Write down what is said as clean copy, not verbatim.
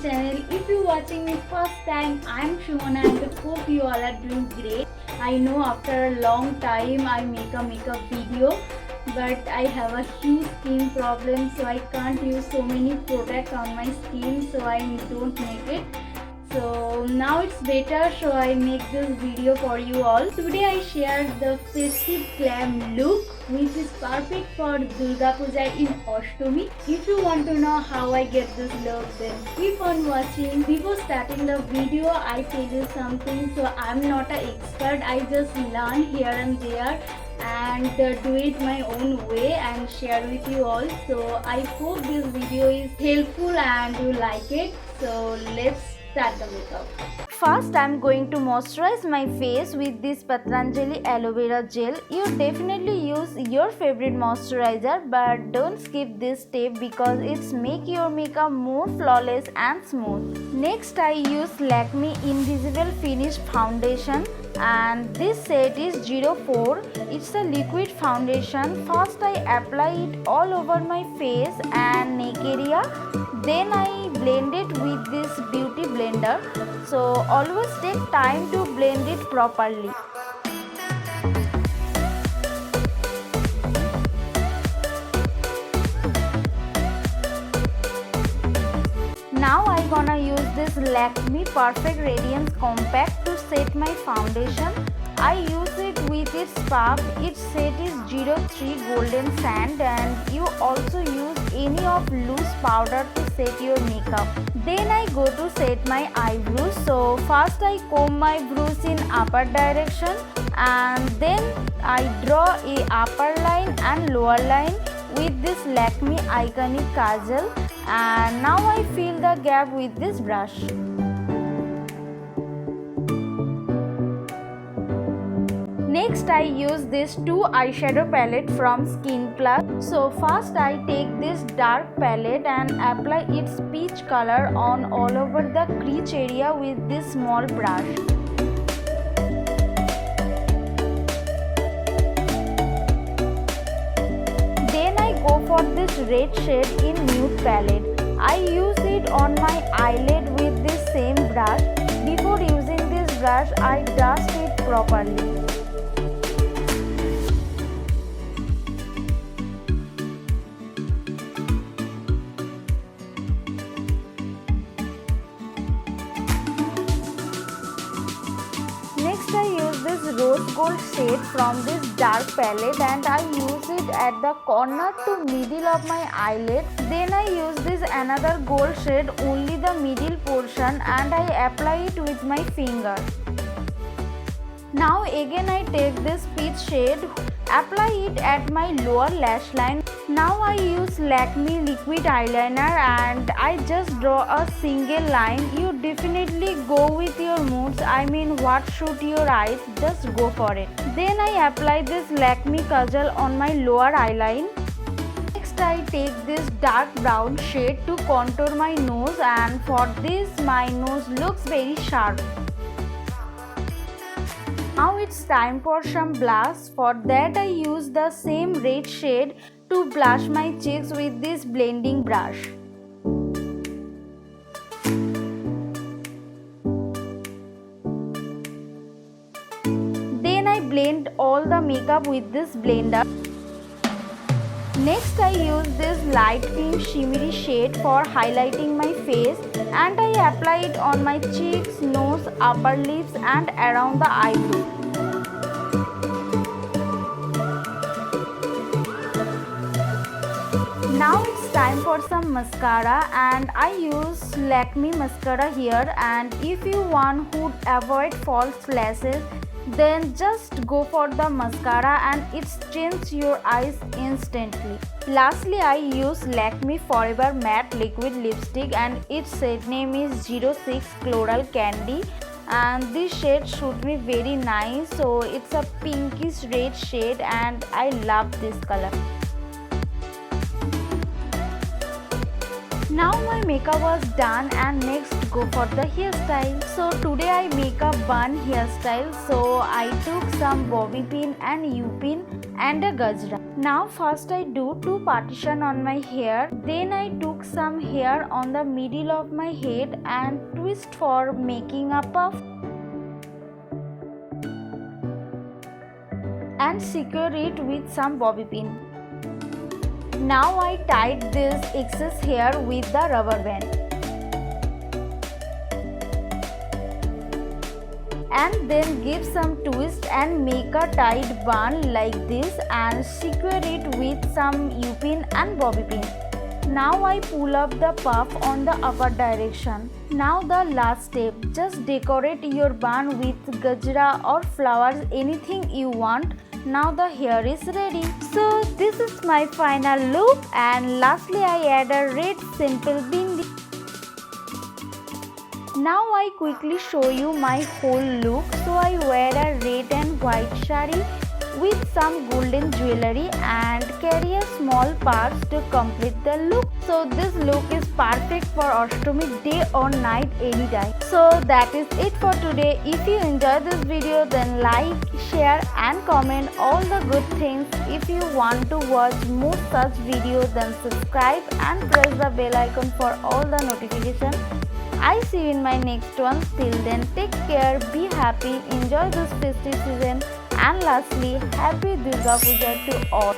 channel. If you're watching me first time, I'm Sumana and hope you all are doing great. I know after a long time I make a makeup video, but I have a huge skin problem, so I can't use so many products on my skin, so I don't make it. So now it's better, so I make this video for you all. Today I share the Festive Glam Look, which is perfect for Durga Puja in Ashtami. If you want to know how I get this look, then keep on watching. Before starting the video, I tell you something. So I'm not an expert, I just learn here and there and do it my own way and share with you all. So I hope this video is helpful and you like it. So let's start the makeup. First, I'm going to moisturize my face with this Patanjali Aloe gel. You definitely use your favorite moisturizer, but don't skip this step because it's make your makeup more flawless and smooth. Next, I use Lakme Invisible Finish Foundation, and this set is 04. It's a liquid foundation. First, I apply it all over my face and neck area. Then I blend it with this beauty blender. So always take time to blend it properly. Now I gonna use this Lakme Perfect Radiance Compact to set my foundation. I use it with its puff. Its set is 03 Golden Sand, and you also use any of loose powder to set your makeup. Then I go to set my eyebrows. So first I comb my brows in upper direction, and then I draw a upper line and lower line with this Lakme Iconic Kajal, and now I fill the gap with this brush. Next, I use this two eyeshadow palette from Skinplus. So first I take this dark palette and apply its peach color on all over the crease area with this small brush. Then I go for this red shade in Nude palette. I use it on my eyelid with this same brush. Before using this brush, I dust it properly. Next, I use this rose gold shade from this dark palette and I use it at the corner to middle of my eyelid. Then I use this another gold shade only the middle portion and I apply it with my finger. Now again I take this peach shade, apply it at my lower lash line. Now I use Lakme liquid eyeliner and I just draw a single line. You definitely go with your moods, I mean what suit your eyes, just go for it. Then I apply this Lakme Kajal on my lower eyeline. Next I take this dark brown shade to contour my nose, and for this my nose looks very sharp. Now it's time for some blush. For that I use the same red shade to blush my cheeks with this blending brush. Then I blend all the makeup with this blender. Next I use this light cream shimmery shade for highlighting my face, and I apply it on my cheeks, nose, upper lips and around the eyebrow. Now it's time for some mascara, and I use Lakme mascara here, and if you want to avoid false lashes, then just go for the mascara and it changes your eyes instantly. Lastly, I use Lakme Forever matte liquid lipstick and its shade name is 06 Floral Candy, and this shade suits me very nice. So it's a pinkish red shade and I love this color. Now my makeup was done and next go for the hairstyle. So today I make a bun hairstyle. So I took some bobby pin and U-pin and a gajra. Now first I do 2 partition on my hair. Then I took some hair on the middle of my head and twist for making a puff. And secure it with some bobby pin. Now I tied this excess hair with the rubber band. And then give some twist and make a tight bun like this and secure it with some U-pin and bobby pin. Now I pull up the puff on the upper direction. Now the last step, just decorate your bun with gajra or flowers, anything you want. Now the hair is ready. So this is my final look, and lastly I add a red simple bindi. Now I quickly show you my whole look. So I wear a red and white saree with some golden jewelry and carry a small purse to complete the look. So this look is perfect for Ashtami day or night anytime. So that is it for today. If you enjoyed this video, then like, share and comment all the good things. If you want to watch more such videos, then subscribe and press the bell icon for all the notifications. I see you in my next one. Till then, take care, be happy, enjoy this festive season, and lastly, happy Durga Puja to all.